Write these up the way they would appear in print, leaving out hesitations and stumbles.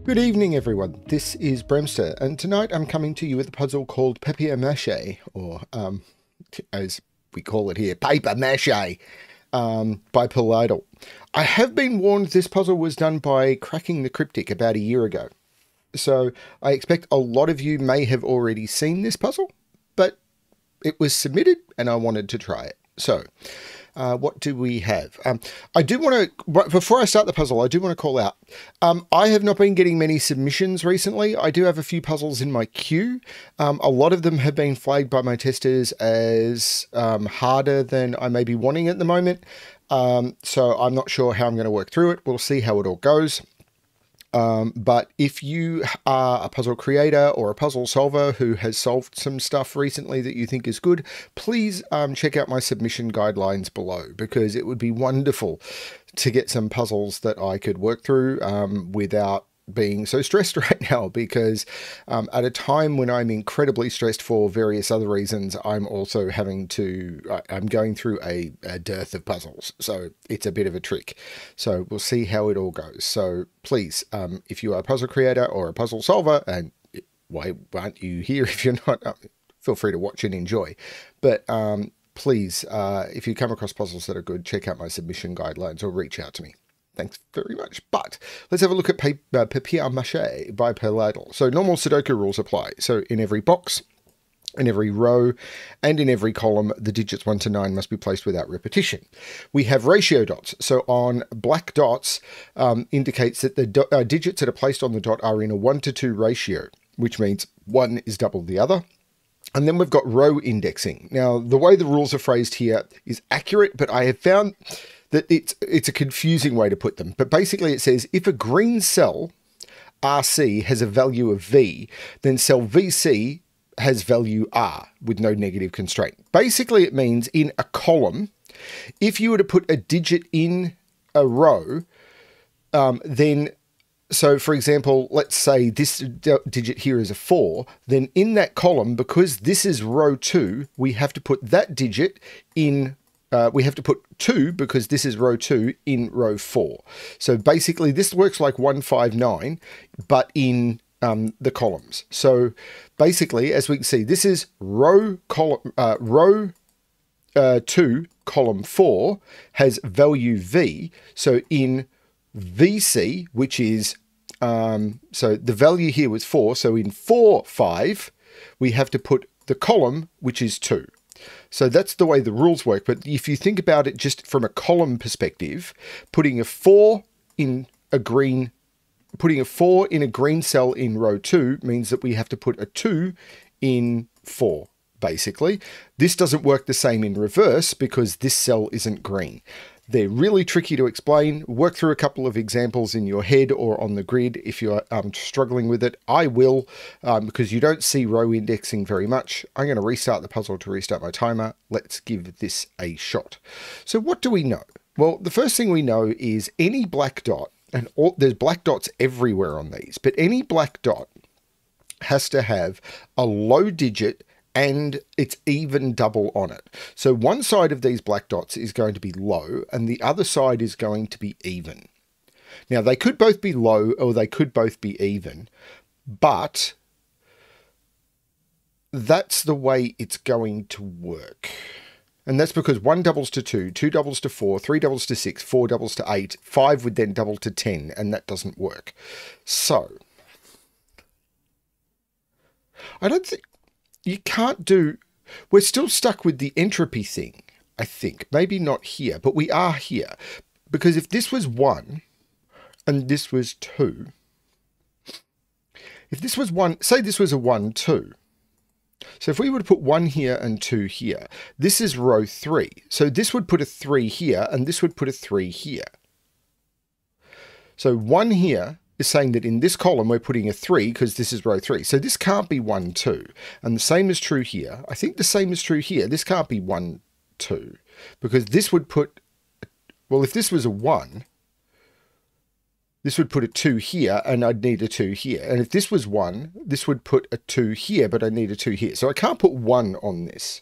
Good evening everyone, this is BremSter, and tonight I'm coming to you with a puzzle called Papier-mâché, or as we call it here, Papier-mâché, by Perladel. I have been warned this puzzle was done by Cracking the Cryptic about a year ago, so I expect a lot of you may have already seen this puzzle, but it was submitted and I wanted to try it. So, what do we have? I do want to, before I start the puzzle, I do want to call out, I have not been getting many submissions recently. I do have a few puzzles in my queue. A lot of them have been flagged by my testers as harder than I may be wanting at the moment. So I'm not sure how I'm going to work through it. We'll see how it all goes. But if you are a puzzle creator or a puzzle solver who has solved some stuff recently that you think is good, please check out my submission guidelines below, because it would be wonderful to get some puzzles that I could work through without being so stressed right now, because at a time when I'm incredibly stressed for various other reasons, I'm also having to, I'm going through a dearth of puzzles, so it's a bit of a trick. So we'll see how it all goes. So please, if you are a puzzle creator or a puzzle solver, and why aren't you here if you're not, feel free to watch and enjoy. But please, if you come across puzzles that are good, check out my submission guidelines or reach out to me. Thanks very much. But let's have a look at Papier-mâché by Perladel. So normal Sudoku rules apply. So in every box, in every row, and in every column, the digits 1 to 9 must be placed without repetition. We have ratio dots. So on black dots indicates that the digits that are placed on the dot are in a 1 to 2 ratio, which means one is double the other. And then we've got row indexing. Now, the way the rules are phrased here is accurate, but I have found that it's a confusing way to put them. But basically it says if a green cell RC has a value of V, then cell VC has value R with no negative constraint. Basically it means in a column, if you were to put a digit in a row, then, so for example, let's say this digit here is a 4, then in that column, because this is row 2, we have to put that digit in we have to put 2, because this is row 2, in row 4. So basically this works like 159, but in the columns. So basically, as we can see, this is row 2, column 4 has value V. So in VC, which is, so the value here was 4. So in 4, 5, we have to put the column, which is 2. So that's the way the rules work. But if you think about it just from a column perspective, putting a 4 in a green cell in row 2 means that we have to put a 2 in 4, basically. This doesn't work the same in reverse because this cell isn't green. They're really tricky to explain. Work through a couple of examples in your head or on the grid if you're struggling with it. I will, because you don't see row indexing very much. I'm going to restart the puzzle to restart my timer. Let's give this a shot. So what do we know? Well, the first thing we know is any black dot, and there's black dots everywhere on these, but any black dot has to have a low digit and it's even double on it. So one side of these black dots is going to be low and the other side is going to be even. Now they could both be low or they could both be even, but that's the way it's going to work. And that's because 1 doubles to 2, 2 doubles to 4, 3 doubles to 6, 4 doubles to 8, 5 would then double to 10, and that doesn't work. So I don't think you can't do, we're still stuck with the entropy thing, I think. Maybe not here, but we are here. Because if this was 1 and this was 2, if this was 1, say this was a 1, 2. So if we were to put 1 here and 2 here, this is row 3. So this would put a 3 here and this would put a 3 here. So 1 here is saying that in this column we're putting a 3 because this is row 3. So this can't be 1, 2. And the same is true here. I think the same is true here. This can't be 1, 2. Because this would put, well, if this was a 1, this would put a 2 here and I'd need a 2 here. And if this was 1, this would put a 2 here, but I need a 2 here. So I can't put 1 on this.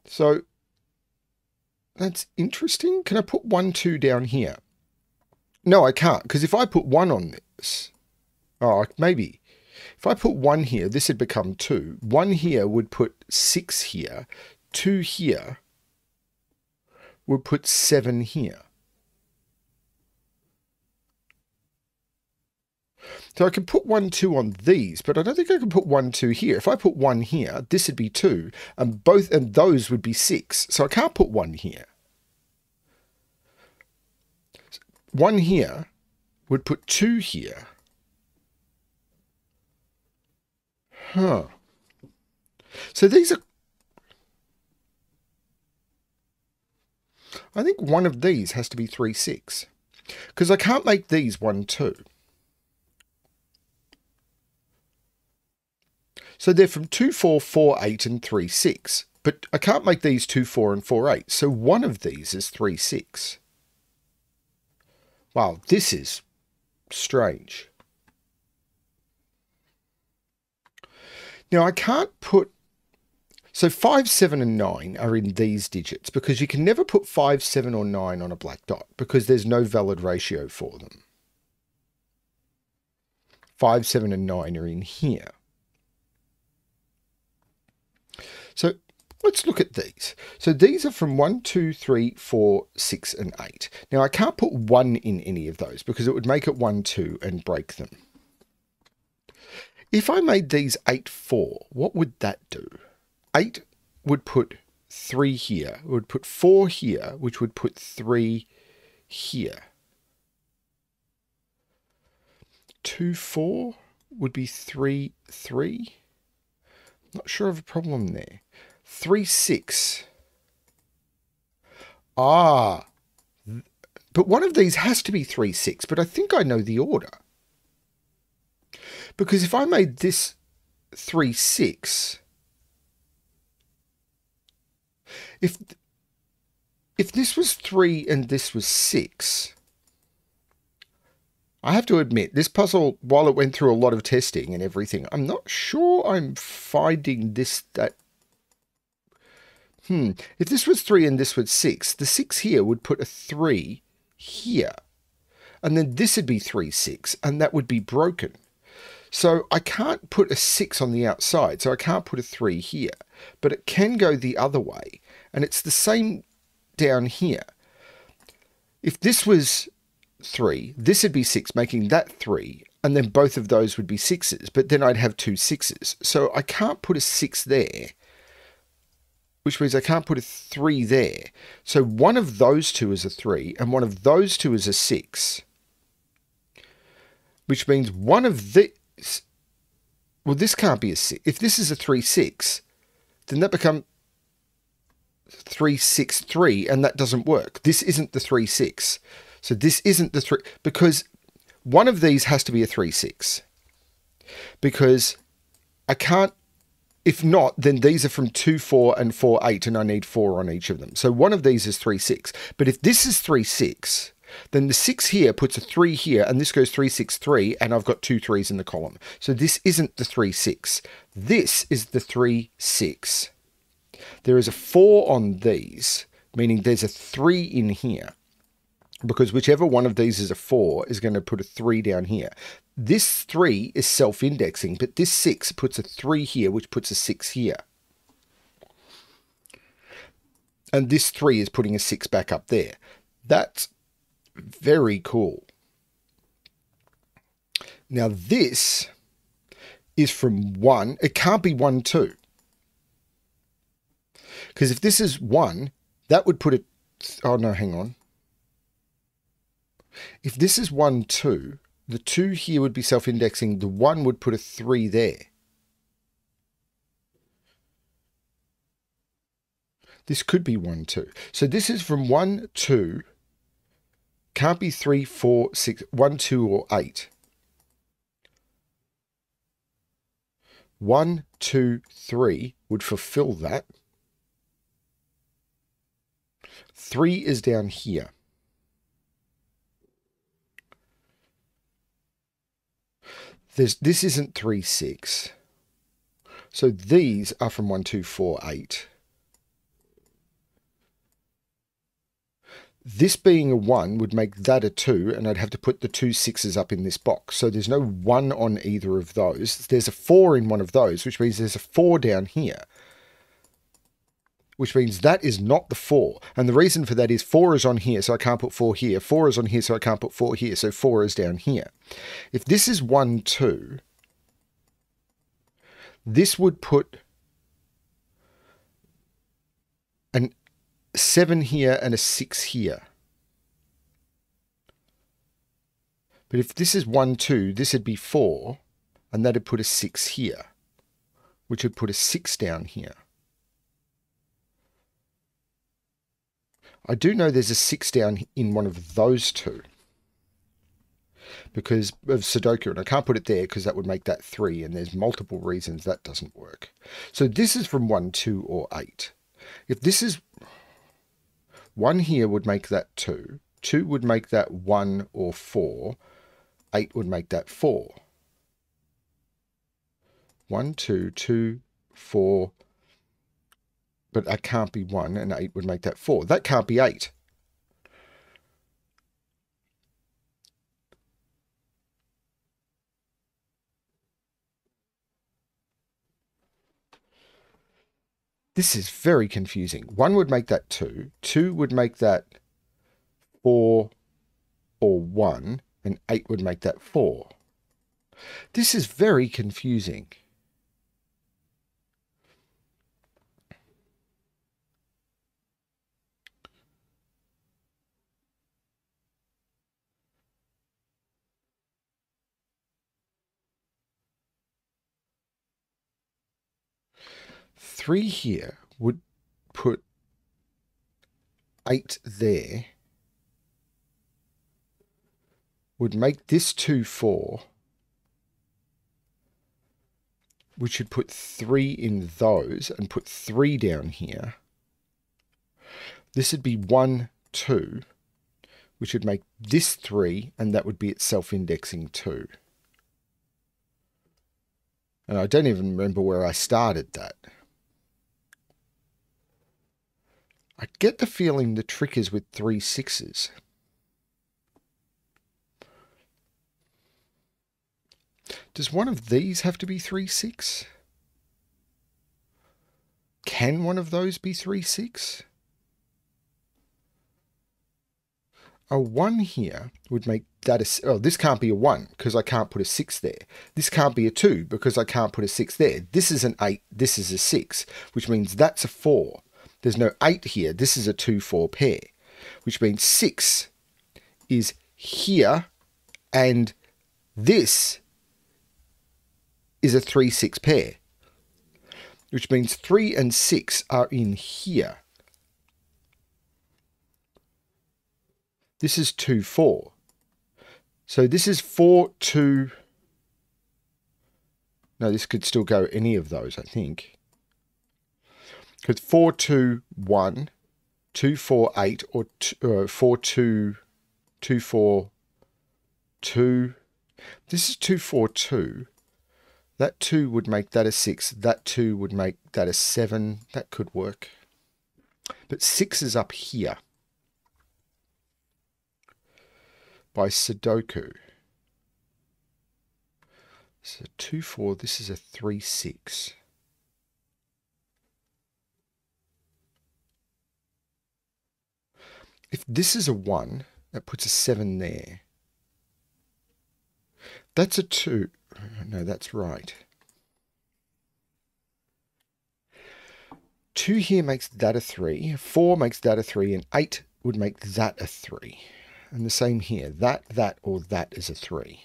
So that's interesting. Can I put 1, 2 down here? No, I can't, because if I put 1 on this, oh, maybe. If I put 1 here, this would become 2. 1 here would put 6 here. 2 here would put 7 here. So I can put 1, 2 on these, but I don't think I can put 1, 2 here. If I put 1 here, this would be 2, and those would be 6. So I can't put 1 here. 1 here would put 2 here. Huh. So these are... I think one of these has to be 3, 6. Because I can't make these 1, 2. So they're from 2, 4, 4, 8 and 3, 6. But I can't make these 2, 4 and 4, 8. So one of these is 3, 6. Wow, this is strange. Now I can't put... So 5, 7 and 9 are in these digits because you can never put 5, 7 or 9 on a black dot because there's no valid ratio for them. 5, 7 and 9 are in here. So let's look at these. So these are from 1, 2, 3, 4, 6 and 8. Now I can't put 1 in any of those because it would make it 1, 2 and break them. If I made these 8, 4, what would that do? 8 would put 3 here, it would put 4 here, which would put 3 here. 2, 4 would be 3, 3. Not sure of a problem there. 3, 6. Ah, but one of these has to be 3, 6, but I think I know the order. Because if I made this 3, 6... If this was 3 and this was 6, I have to admit, this puzzle, while it went through a lot of testing and everything, I'm not sure I'm finding this that... If this was 3 and this was 6, the 6 here would put a 3 here. And then this would be 3, 6, and that would be broken. So I can't put a 6 on the outside, so I can't put a 3 here. But it can go the other way. And it's the same down here. If this was 3, this would be 6, making that 3. And then both of those would be 6s. But then I'd have 2 6s. So I can't put a 6 there. Which means I can't put a 3 there. So one of those two is a 3. And one of those two is a 6. Which means one of these... Well, this can't be a 6. If this is a 3, 6, then that becomes 3, 6, 3, and that doesn't work. This isn't the 3, 6. So this isn't the 3, because one of these has to be a 3, 6. Because I can't, if not, then these are from 2, 4 and 4, 8, and I need 4 on each of them. So one of these is 3, 6. But if this is 3, 6, then the 6 here puts a 3 here, and this goes 3, 6, 3, and I've got 2 3s in the column. So this isn't the 3, 6. This is the 3, 6. There is a 4 on these, meaning there's a 3 in here, because whichever one of these is a 4 is going to put a 3 down here. This 3 is self-indexing, but this 6 puts a 3 here, which puts a 6 here. And this 3 is putting a 6 back up there. That's very cool. Now this is from 1. It can't be 1, 2. Because if this is 1, that would put it... Oh, no, hang on. If this is 1, 2, the 2 here would be self-indexing. The 1 would put a 3 there. This could be 1, 2. So this is from 1, 2... Can't be 3, 4, 6, 1, 2, or 8. 1, 2, 3 would fulfill that. 3 is down here. This isn't 3, 6. So these are from 1, 2, 4, 8. This being a 1 would make that a 2, and I'd have to put the 2 6s up in this box. So there's no 1 on either of those. There's a 4 in one of those, which means there's a 4 down here. Which means that is not the 4. And the reason for that is 4 is on here, so I can't put 4 here. 4 is on here, so I can't put 4 here. So 4 is down here. If this is 1, 2, this would put a 7 here and a 6 here. But if this is 1, 2, this would be 4, and that'd put a 6 here, which would put a 6 down here. I do know there's a 6 down in one of those two because of Sudoku, and I can't put it there because that would make that 3, and there's multiple reasons that doesn't work. So this is from 1, 2, or 8. If this is 1 here would make that 2, 2 would make that 1 or 4, 8 would make that 4. 1, 2, 2, 4, but that can't be 1, and 8 would make that 4. That can't be 8. This is very confusing. 1 would make that 2, 2 would make that 4 or 1, and 8 would make that 4. This is very confusing. Three here would put 8 there, would make this 2, 4, which should put 3 in those and put 3 down here. This would be 1, 2, which would make this 3, and that would be its self-indexing 2. And I don't even remember where I started that. I get the feeling the trick is with 3 6s. Does one of these have to be 3 6? Can one of those be 3 6? A 1 here would make that a... Oh, this can't be a 1 because I can't put a 6 there. This can't be a 2 because I can't put a 6 there. This is an 8, this is a 6, which means that's a 4. There's no 8 here. This is a 2, 4 pair, which means 6 is here, and this is a 3, 6 pair, which means 3 and 6 are in here. This is 2, 4. So this is 4, 2. No, this could still go any of those, I think. Because 4, 2, 1, 2, 4, 8, or 4, 2, 2, 4, 2. This is 2, 4, 2. That 2 would make that a 6. That 2 would make that a 7. That could work. But 6 is up here by Sudoku. So 2, 4. This is a 3, 6. If this is a 1, that puts a 7 there. That's a 2. No, that's right. 2 here makes that a 3. 4 makes that a 3. And 8 would make that a 3. And the same here. That, or that is a 3.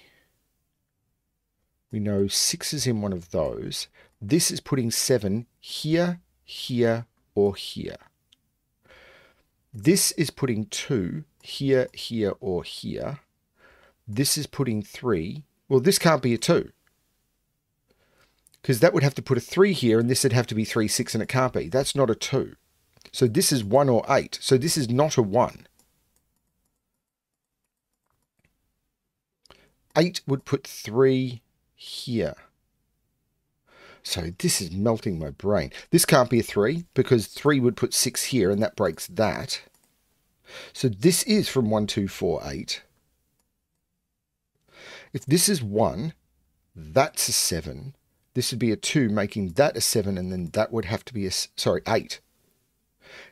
We know 6 is in one of those. This is putting 7 here, here, or here. This is putting 2 here, here, or here. This is putting 3. Well, this can't be a 2. Because that would have to put a 3 here, and this would have to be 3, 6, and it can't be. That's not a 2. So this is 1 or 8. So this is not a 1. 8 would put 3 here. So this is melting my brain. This can't be a 3 because 3 would put 6 here and that breaks that. So this is from 1, 2, 4, 8. If this is 1, that's a 7. This would be a 2, making that a 7, and then that would have to be a, sorry, 8.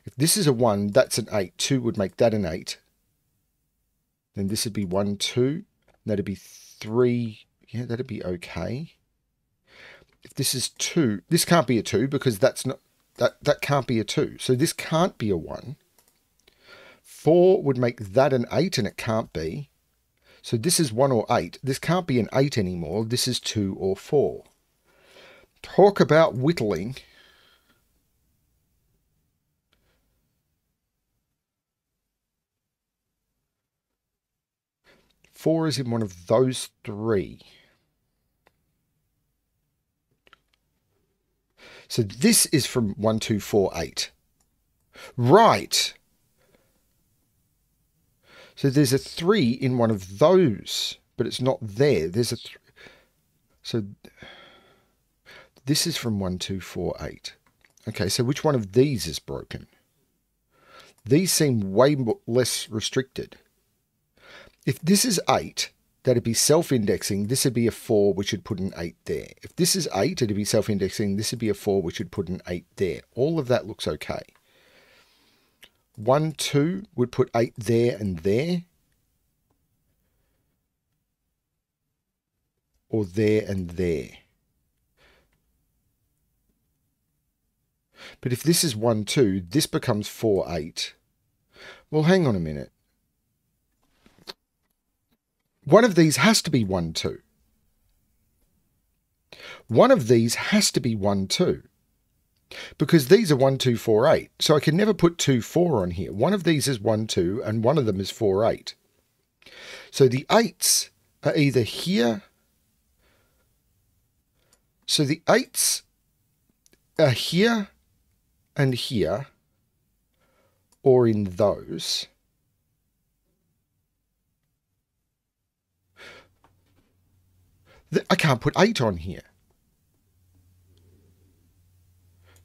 If this is a 1, that's an 8. 2 would make that an 8. Then this would be 1, 2. That'd be 3. Yeah, that'd be okay. If this is 2, this can't be a 2 because that's not, that can't be a 2. So this can't be a 1. 4 would make that an 8, and it can't be. So this is 1 or 8. This can't be an 8 anymore. This is 2 or 4. Talk about whittling. Four is in one of those three. So this is from 1, 2, 4, 8. Right. So there's a 3 in one of those, but it's not there. There's a so this is from 1, 2, 4, 8. Okay, so which one of these is broken? These seem way less restricted. If this is 8, that'd be self-indexing. This would be a 4, which would put an 8 there. If this is 8, it'd be self-indexing. This would be a 4, which would put an 8 there. All of that looks okay. 1, 2 would put 8 there and there. Or there and there. But if this is 1, 2, this becomes 4, 8. Well, hang on a minute. One of these has to be 1, 2. One of these has to be 1, 2. Because these are 1, 2, 4, 8. So I can never put 2, 4 on here. One of these is 1, 2, and one of them is 4, 8. So the 8s are either here. So the 8s are here and here, or in those. I can't put 8 on here.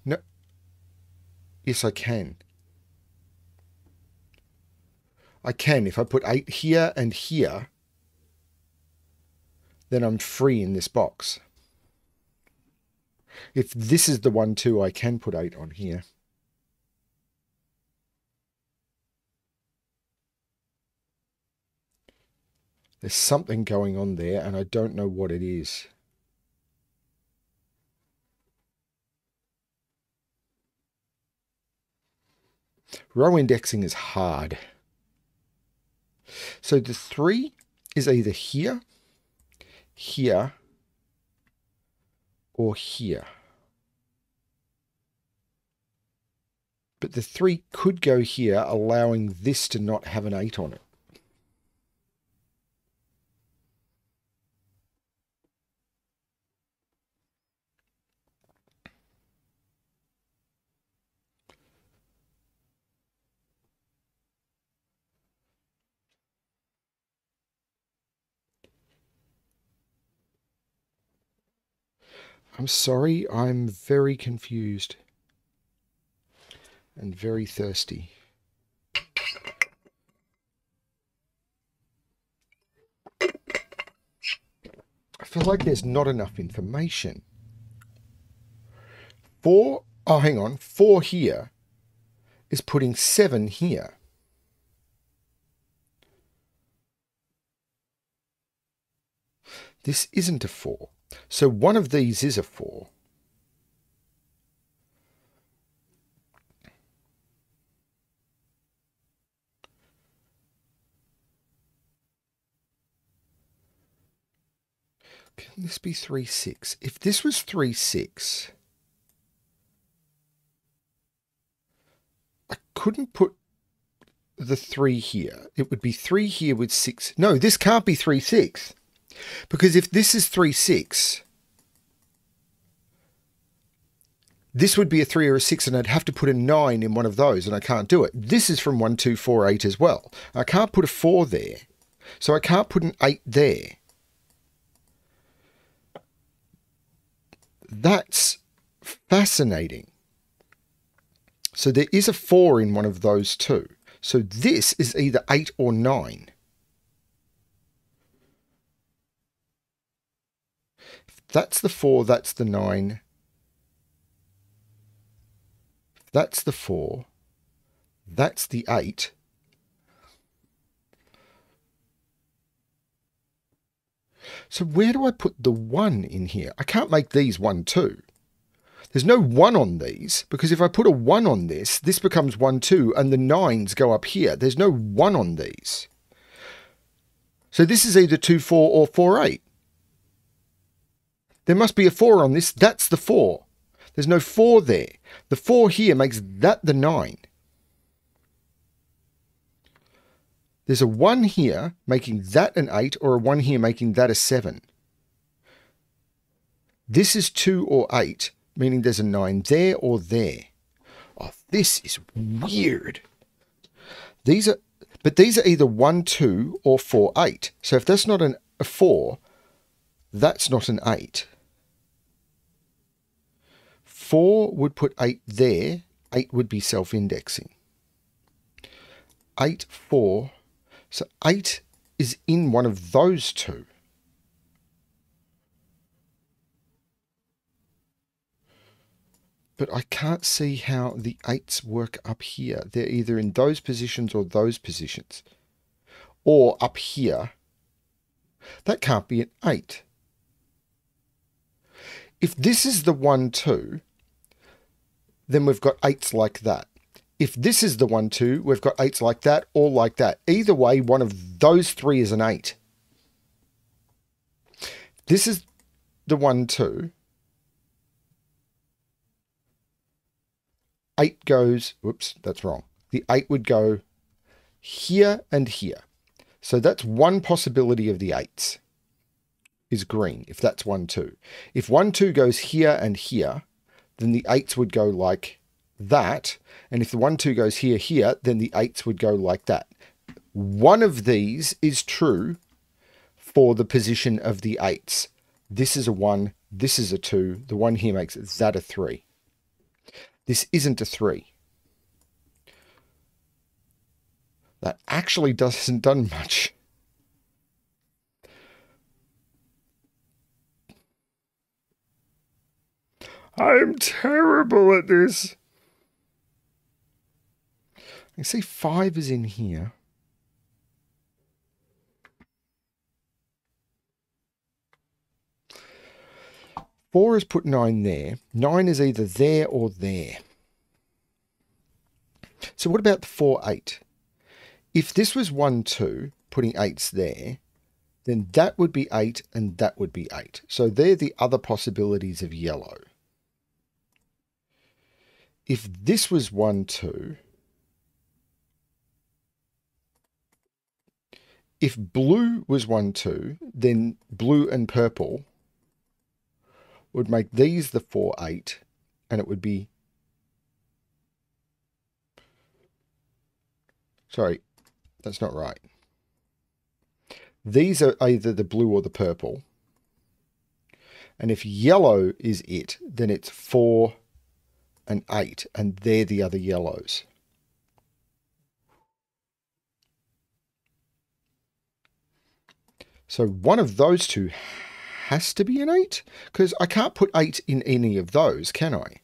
No. Yes, I can. I can. If I put 8 here and here, then I'm free in this box. If this is the 1, 2, I can put 8 on here. There's something going on there, and I don't know what it is. Row indexing is hard. So the 3 is either here, here, or here. But the 3 could go here, allowing this to not have an 8 on it. I'm sorry, I'm very confused and very thirsty. I feel like there's not enough information. 4, oh hang on, 4 here is putting 7 here. This isn't a 4. So one of these is a 4. Can this be 3, 6? If this was 3, 6, I couldn't put the 3 here. It would be 3 here with 6. No, this can't be 3, 6. Because if this is 3, 6, this would be a 3 or a 6, and I'd have to put a 9 in one of those, and I can't do it. This is from 1, 2, 4, 8 as well. I can't put a 4 there, so I can't put an 8 there. That's fascinating. So there is a 4 in one of those two. So this is either 8 or 9. If that's the 4, that's the 9. If that's the 4, that's the 8. So where do I put the 1 in here? I can't make these 1, 2. There's no 1 on these, because if I put a 1 on this, this becomes 1, 2, and the 9s go up here. There's no 1 on these. So this is either 2, 4 or 4, 8. There must be a 4 on this. That's the 4. There's no 4 there. The 4 here makes that the 9. There's a 1 here making that an 8, or a 1 here making that a 7. This is 2 or 8, meaning there's a 9 there or there. Oh, this is weird. But these are either 1, 2 or 4, 8. So if that's not a 4, that's not an 8. 4 would put 8 there. 8 would be self-indexing. 8, 4. So 8 is in one of those two. But I can't see how the 8s work up here. They're either in those positions or those positions. Or up here. That can't be an 8. If this is the 1, 2, then we've got 8s like that. If this is the 1, 2, we've got 8s like that or like that. Either way, one of those 3 is an 8. This is the 1, 2. 8 goes, whoops, that's wrong. The 8 would go here and here. So that's one possibility of the 8s is green, if that's 1, 2. If 1, 2 goes here and here, then the 8s would go like that. And if the 1, 2 goes here, here, then the 8s would go like that. One of these is true for the position of the 8s. This is a 1, this is a 2. The 1 here makes that a 3. This isn't a 3. That actually doesn't done much. I'm terrible at this. I can see 5 is in here. Four has put 9 there. 9 is either there or there. So what about the 4, 8? If this was 1, 2, putting 8s there, then that would be 8 and that would be 8. So they're the other possibilities of yellow. If this was 1, 2, if blue was 1, 2, then blue and purple would make these the 4, 8, and it would be, sorry, that's not right. These are either the blue or the purple. And if yellow is it, then it's 4 and 8, and they're the other yellows. So one of those two has to be an 8, because I can't put 8 in any of those, can I?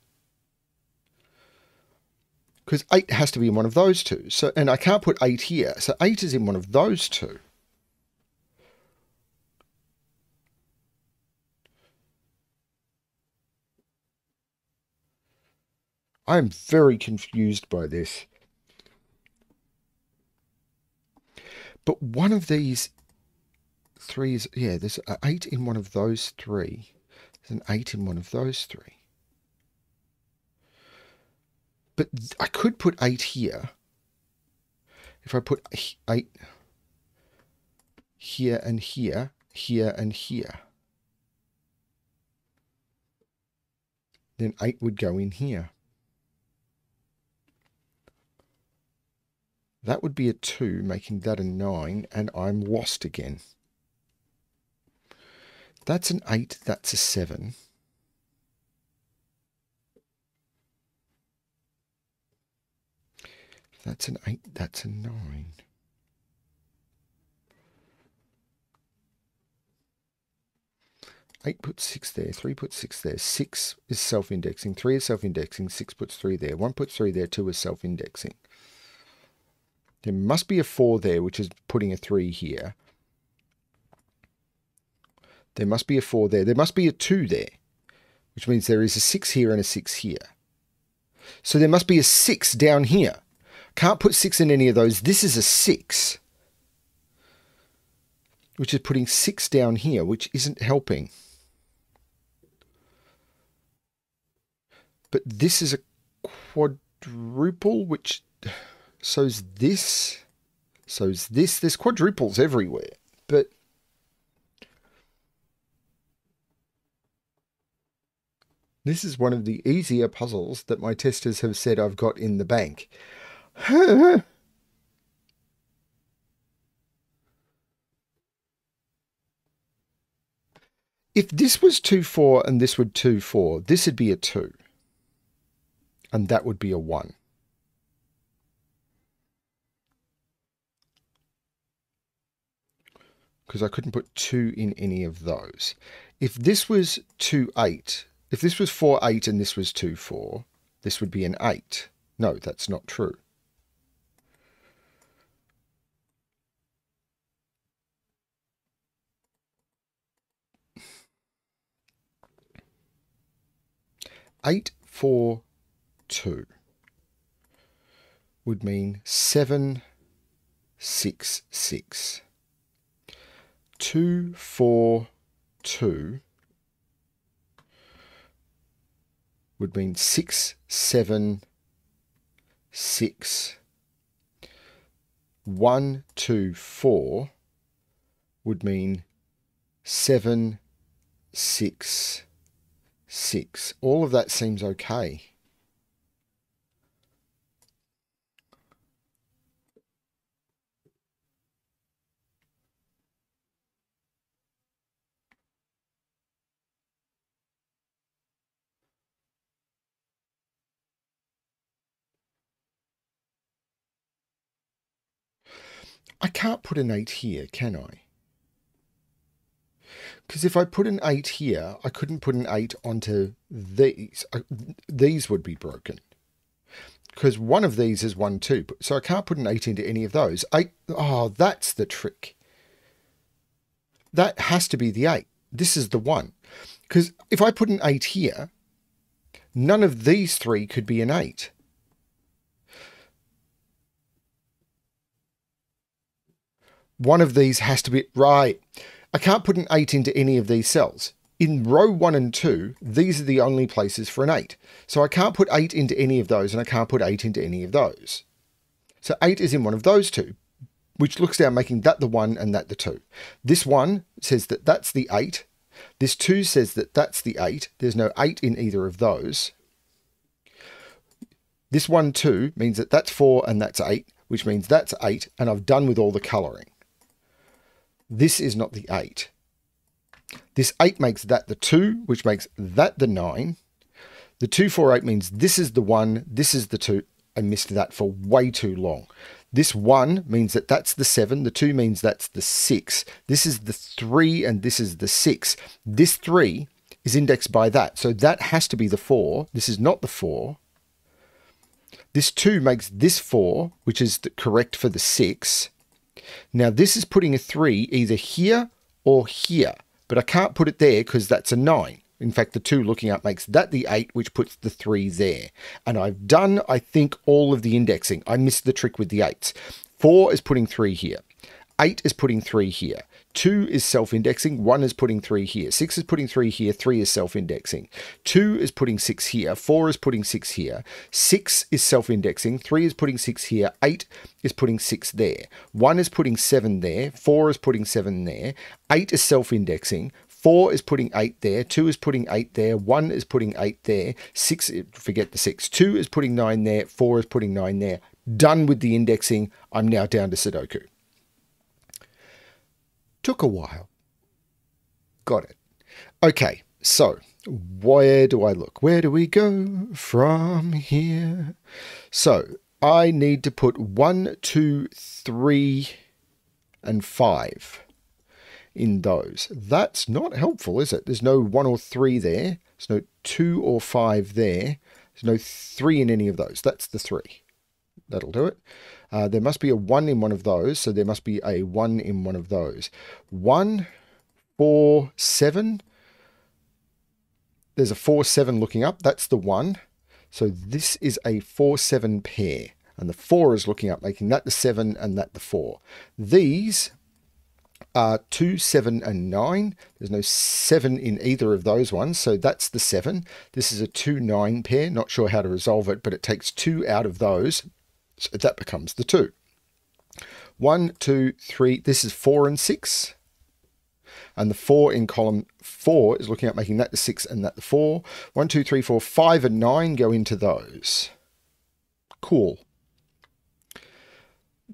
Because 8 has to be in one of those two. So, and I can't put 8 here. So 8 is in one of those two. I'm very confused by this. But one of these three is, yeah, there's an 8 in one of those 3. There's an 8 in one of those 3. But I could put 8 here. If I put 8 here and here, here and here, then 8 would go in here. That would be a 2, making that a 9, and I'm lost again. That's an 8, that's a 7. That's an 8, that's a 9. Eight puts 6 there, 3 puts 6 there, 6 is self-indexing, 3 is self-indexing, 6 puts 3 there, 1 puts 3 there, 2 is self-indexing. There must be a 4 there, which is putting a 3 here. There must be a 4 there. There must be a 2 there, which means there is a 6 here and a 6 here. So there must be a 6 down here. Can't put 6 in any of those. This is a 6, which is putting 6 down here, which isn't helping. But this is a quadruple, which so's this. So's this. There's quadruples everywhere. But this is one of the easier puzzles that my testers have said I've got in the bank. If this was 2, 4 and this would 2, 4, this would be a 2. And that would be a 1. Because I couldn't put 2 in any of those. If this was 2, 8, if this was 4, 8 and this was 2, 4, this would be an 8. No, that's not true. Eight, 4, 2 would mean 7, 6, 6. 2, 4, 2 would mean 6, 7, 6. 1, 2, 4 would mean 7, 6, 6. All of that seems okay. I can't put an 8 here, can I? Because if I put an 8 here, I couldn't put an 8 onto these. These would be broken. Because one of these is 1, 2. So I can't put an 8 into any of those. 8, oh, that's the trick. That has to be the 8. This is the 1. Because if I put an 8 here, none of these 3 could be an 8. One of these has to be, right. I can't put an 8 into any of these cells. In row 1 and 2, these are the only places for an 8. So I can't put 8 into any of those, and I can't put 8 into any of those. So 8 is in one of those two, which looks down, making that the 1 and that the 2. This 1 says that that's the 8. This 2 says that that's the 8. There's no 8 in either of those. This 1, 2 means that that's 4 and that's 8, which means that's 8, and I've done with all the colouring. This is not the 8. This 8 makes that the 2, which makes that the 9. The 2, 4, 8 means this is the 1, this is the 2. I missed that for way too long. This 1 means that that's the 7. The 2 means that's the 6. This is the 3 and this is the 6. This 3 is indexed by that. So that has to be the 4. This is not the 4. This 2 makes this 4, which is correct for the 6. Now this is putting a 3 either here or here, but I can't put it there because that's a 9. In fact, the 2 looking up makes that the 8, which puts the 3 there. And I've done, I think, all of the indexing. I missed the trick with the 8s. 4 is putting 3 here. 8 is putting 3 here. 2 is self-indexing. 1 is putting 3 here. 6 is putting 3 here. 3 is self-indexing. 2 is putting 6 here. 4 is putting 6 here. 6 is self-indexing. 3 is putting 6 here. 8 is putting 6 there. 1 is putting 7 there. 4 is putting 7 there. 8 is self-indexing. 4 is putting 8 there. 2 is putting 8 there. 1 is putting 8 there. 6, forget the 6. 2 is putting 9 there. 4 is putting 9 there. Done with the indexing. I'm now down to Sudoku. Took a while. Got it. Okay, so where do I look? Where do we go from here? So I need to put 1, 2, 3, and 5 in those. That's not helpful, is it? There's no 1 or 3 there. There's no 2 or 5 there. There's no 3 in any of those. That's the 3. That'll do it. There must be a 1 in one of those, so there must be a 1 in one of those. 1, 4, 7. There's a 4, 7 looking up. That's the 1. So this is a 4, 7 pair. And the 4 is looking up, making that the 7 and that the 4. These are 2, 7, and 9. There's no 7 in either of those ones, so that's the 7. This is a 2, 9 pair. Not sure how to resolve it, but it takes 2 out of those, so that becomes the 2. 1, 2, 3. This is 4 and 6. And the 4 in column 4 is looking at making that the 6 and that the 4. 1, 2, 3, 4, 5, and 9 go into those. Cool.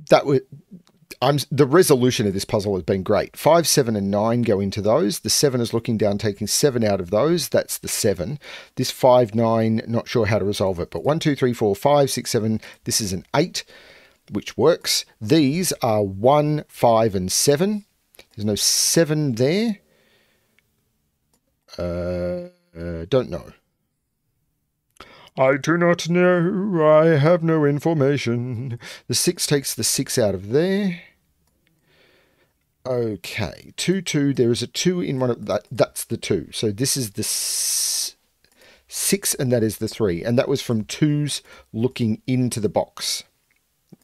The resolution of this puzzle has been great. 5, 7, and 9 go into those. The 7 is looking down, taking 7 out of those. That's the 7. This 5, 9, not sure how to resolve it. But 1, 2, 3, 4, 5, 6, 7. This is an 8, which works. These are 1, 5, and 7. There's no 7 there. Don't know. I do not know. I have no information. The 6 takes the 6 out of there. Okay. 2, 2. There is a 2 in one of that. That's the 2. So this is the 6 and that is the 3. And that was from 2s looking into the box,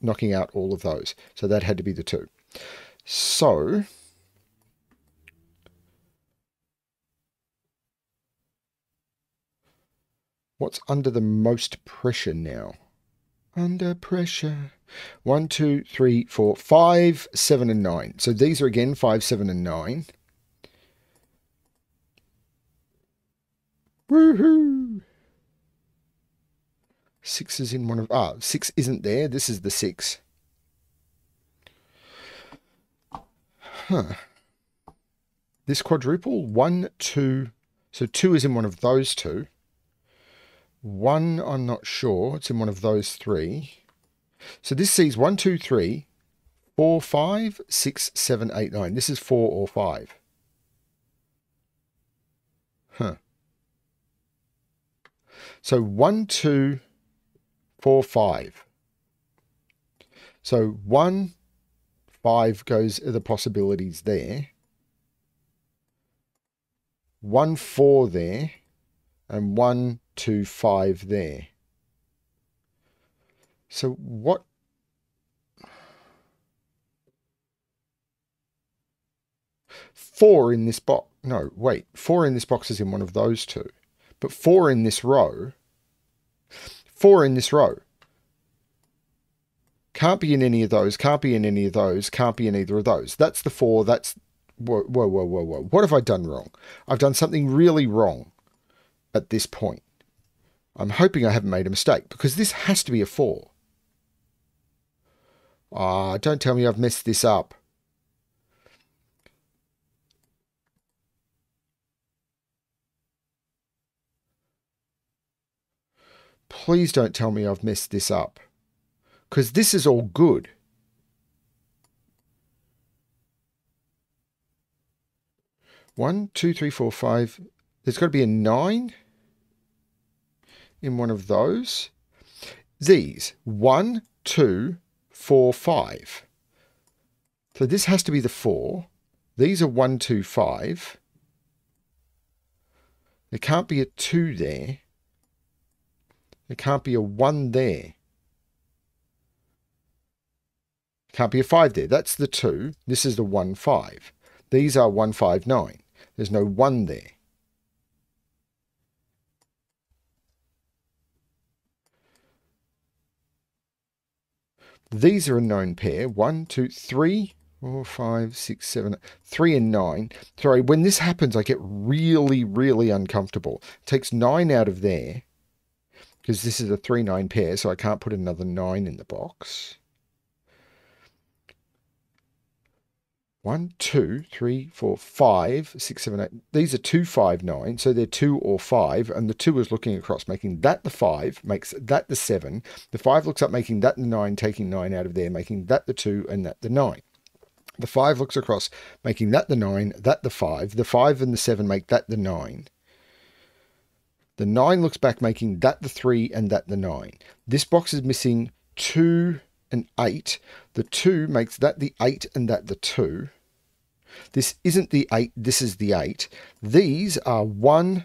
knocking out all of those. So that had to be the 2. So what's under the most pressure now? Under pressure. 1, 2, 3, 4, 5, 7, and 9. So these are again 5, 7, and 9. Woohoo! 6 is in one of... 6 isn't there. This is the 6. Huh. This quadruple, 1, 2... So 2 is in one of those 2. 1, I'm not sure. It's in one of those 3. So this sees 1, 2, 3, 4, 5, 6, 7, 8, 9. This is 4 or 5. Huh. So 1, 2, 4, 5. So 1, 5 goes the possibilities there. 1, 4 there. And 1, 2, 5 there. So what? Four in this box. No, wait. 4 in this box is in one of those 2. But 4 in this row. 4 in this row. Can't be in any of those. Can't be in any of those. Can't be in either of those. That's the 4. That's... Whoa, whoa, whoa, whoa, whoa. What have I done wrong? I've done something really wrong at this point. I'm hoping I haven't made a mistake, because this has to be a 4. Don't tell me I've messed this up. Please don't tell me I've messed this up, because this is all good. One, 2, 3, 4, 5. There's got to be a 9 in one of those. These 1, 2, 4, 5. So this has to be the 4. These are 1, 2, 5. There can't be a 2 there. There can't be a 1 there. Can't be a 5 there. That's the 2. This is the 1, 5. These are 1, 5, 9. There's no 1 there. These are a known pair. 1, 2, 3, 4, 5, 6, 7, 3 and 9. Sorry, when this happens, I get really, really uncomfortable. It takes 9 out of there, because this is a 3, 9 pair, so I can't put another 9 in the box. 1, 2, 3, 4, 5, 6, 7, 8. These are 2, 5, 9. So they're 2 or 5. And the 2 is looking across, making that the 5, makes that the 7. The 5 looks up, making that the 9, taking 9 out of there, making that the 2 and that the 9. The 5 looks across, making that the 9, that the 5. The 5 and the 7 make that the 9. The 9 looks back, making that the 3 and that the 9. This box is missing 2 and 8. The 2 makes that the 8 and that the 2. This isn't the 8, this is the 8. These are 1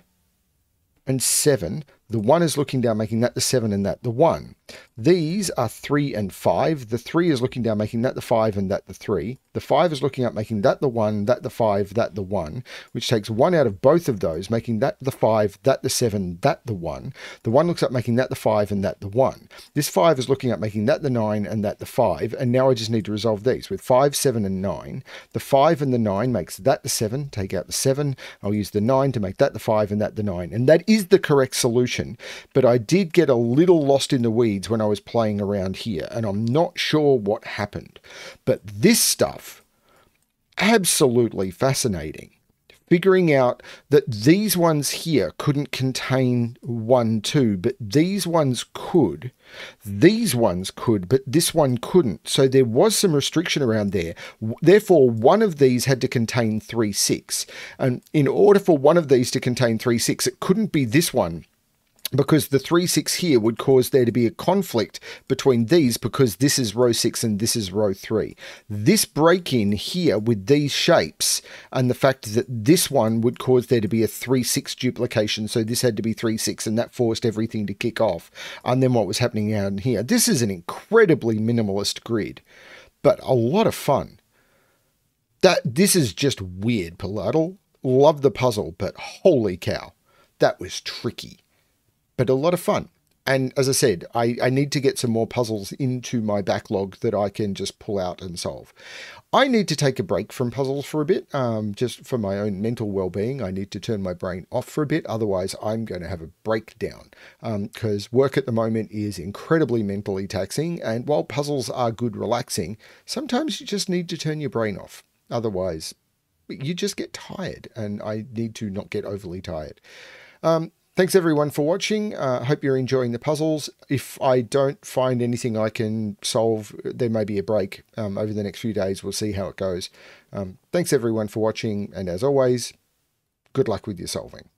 and 7. The 1 is looking down, making that the 7 and that the 1. These are 3 and 5. The 3 is looking down, making that the 5 and that the 3. The 5 is looking up, making that the 1, that the 5, that the 1, which takes 1 out of both of those, making that the 5, that the 7, that the 1. The 1 looks up, making that the 5 and that the 1. This 5 is looking up, making that the 9 and that the 5. And now I just need to resolve these with 5, 7, and 9. The 5 and the 9 makes that the 7. Take out the 7. I'll use the 9 to make that the 5 and that the 9. And that is the correct solution. But I did get a little lost in the weeds when I was playing around here, and I'm not sure what happened. But this stuff, absolutely fascinating. Figuring out that these ones here couldn't contain 1, 2, but these ones could. These ones could, but this one couldn't. So there was some restriction around there. Therefore, one of these had to contain 3, 6. And in order for one of these to contain 3, 6, it couldn't be this one, because the 3, 6 here would cause there to be a conflict between these, because this is row 6 and this is row 3. This break-in here with these shapes and the fact that this one would cause there to be a 3, 6 duplication, so this had to be 3, 6, and that forced everything to kick off. And then what was happening out here. This is an incredibly minimalist grid, but a lot of fun. This is just weird, Perladel. Love the puzzle, but holy cow, that was tricky. But a lot of fun. And as I said, I need to get some more puzzles into my backlog that I can just pull out and solve. I need to take a break from puzzles for a bit, just for my own mental well-being. I need to turn my brain off for a bit, otherwise I'm going to have a breakdown, because work at the moment is incredibly mentally taxing, and while puzzles are good relaxing, sometimes you just need to turn your brain off. Otherwise, you just get tired, and I need to not get overly tired. Thanks everyone for watching. Hope you're enjoying the puzzles. If I don't find anything I can solve, there may be a break over the next few days. We'll see how it goes. Thanks everyone for watching, and as always, good luck with your solving.